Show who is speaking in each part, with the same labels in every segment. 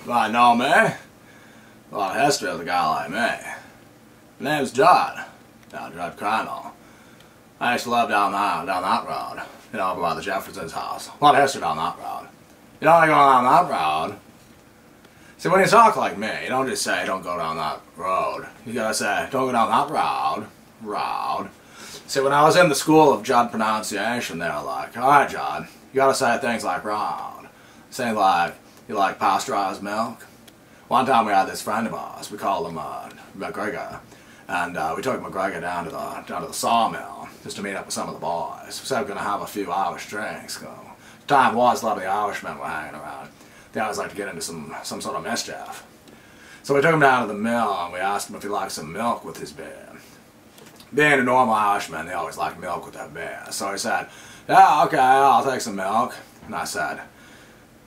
Speaker 1: Well, know me. A lot of history of a guy like me. My name's John. John Crandall. I used to live down that road. You know, by the Jefferson's house. A lot of history down that road. You know, I go down that road. See, when you talk like me, you don't just say, don't go down that road. You gotta say, don't go down that road. See, when I was in the school of Judd pronunciation, they were like, alright, Judd, you gotta say things like round. Saying like, you like pasteurized milk? One time we had this friend of ours, we called him McGregor, and we took McGregor down to the sawmill just to meet up with some of the boys. We said we were going to have a few Irish drinks. The time was a lot of the Irishmen were hanging around. They always like to get into some sort of mischief. So we took him down to the mill and we asked him if he liked some milk with his beer. Being a normal Irishman, they always like milk with their beer. So he said, yeah, okay, I'll take some milk. And I said,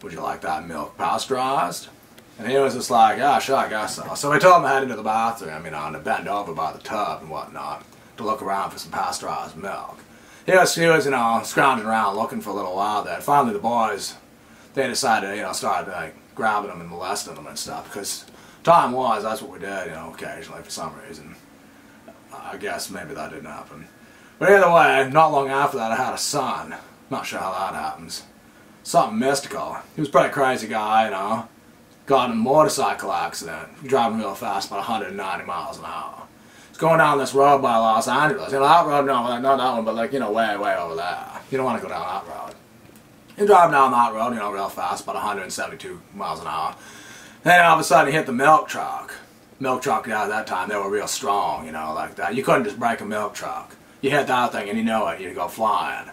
Speaker 1: would you like that milk pasteurized? And he was just like, yeah, sure, I guess so. So we told him to head into the bathroom, you know, and to bend over by the tub and whatnot, to look around for some pasteurized milk. He was, you know, scrounging around looking for a little while there. And finally the boys, they decided, you know, started like grabbing them and molesting them and stuff. Because time was, that's what we did, you know, occasionally for some reason. I guess maybe that didn't happen. But either way, not long after that I had a son. Not sure how that happens. Something mystical. He was a pretty crazy guy, you know. Got in a motorcycle accident, driving real fast, about 190 miles an hour. He's going down this road by Los Angeles. You know, that road, no, not that one, but like, you know, way over there. You don't want to go down that road. You're driving down that road, you know, real fast, about 172 miles an hour. Then all of a sudden he hit the milk truck. Milk truck, yeah, at that time, they were real strong, you know, like that. You couldn't just break a milk truck. You hit that thing and you know it, you'd go flying.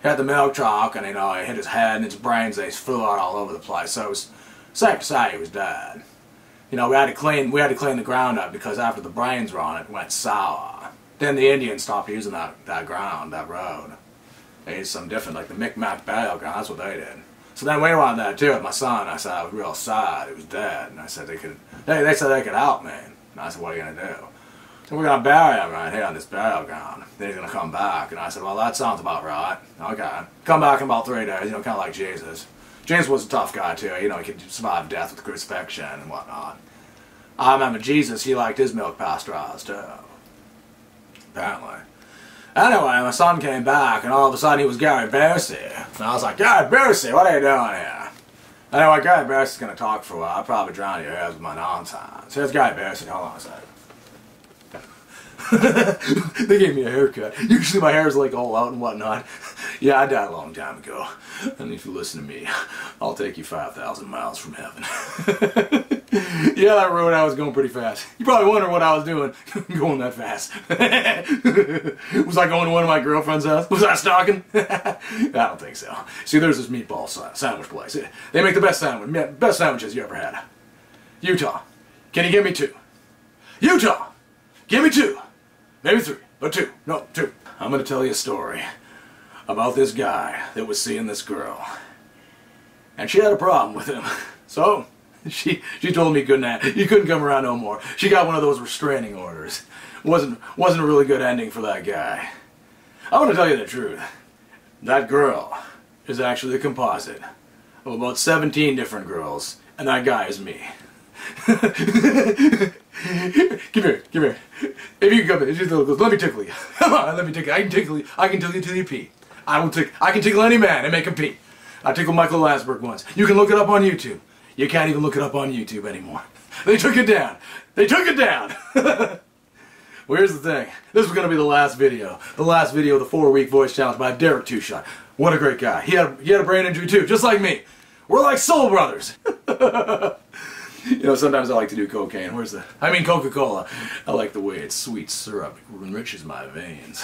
Speaker 1: Hit the milk truck and, you know, it hit his head and his brains, they flew out all over the place. So it was safe to say he was dead. You know, we had to clean the ground up because after the brains were on it, it went sour. Then the Indians stopped using that ground, that road. They used some different, like the Micmac burial ground, that's what they did. So then we went there too with my son. I said I was real sad, he was dead. And I said they said they could help me. And I said, what are you going to do? So we're going to bury him right here on this burial ground. Then he's going to come back. And I said, well, that sounds about right. Okay. Come back in about 3 days, you know, kind of like Jesus. Jesus was a tough guy too, you know, he could survive death with crucifixion and whatnot. I remember Jesus, he liked his milk pasteurized too. Apparently. Anyway, my son came back and all of a sudden he was Gary Busey. And I was like, Gary Busey, what are you doing here? Anyway, Gary Busey's going to talk for a while. I'll probably drown your ears with my nonsense. Here's Gary Busey, hold on a second. They gave me a haircut. Usually my hair is like all out and whatnot. Yeah, I died a long time ago. And if you listen to me, I'll take you 5,000 miles from heaven. Yeah, that road I was going pretty fast. You probably wonder what I was doing going that fast. Was I going to one of my girlfriend's house? Was I stalking? I don't think so. See, there's this meatball sandwich place. They make the best sandwiches you ever had. Utah, can you give me 2? Utah, give me 2. Maybe 3, but 2. No, 2. I'm going to tell you a story about this guy that was seeing this girl. And she had a problem with him. So, she told me goodnight. You couldn't come around no more. She got one of those restraining orders. Wasn't a really good ending for that guy. I want to tell you the truth. That girl is actually a composite of about 17 different girls. And that guy is me. Come here. If you come here, let me tickle you. Come on, let me tickle you. I can tickle you till you pee. I can tickle any man and make him pee. I tickled Michael Lansburg once. You can look it up on YouTube. You can't even look it up on YouTube anymore. They took it down. They took it down. Well, here's the thing. This was going to be the last video. The last video of the 4-week voice challenge by Derek Two-Shot. What a great guy. He had a brain injury too, just like me. We're like soul brothers. You know, sometimes I like to do cocaine. Coca-Cola. I like the way its sweet syrup enriches my veins.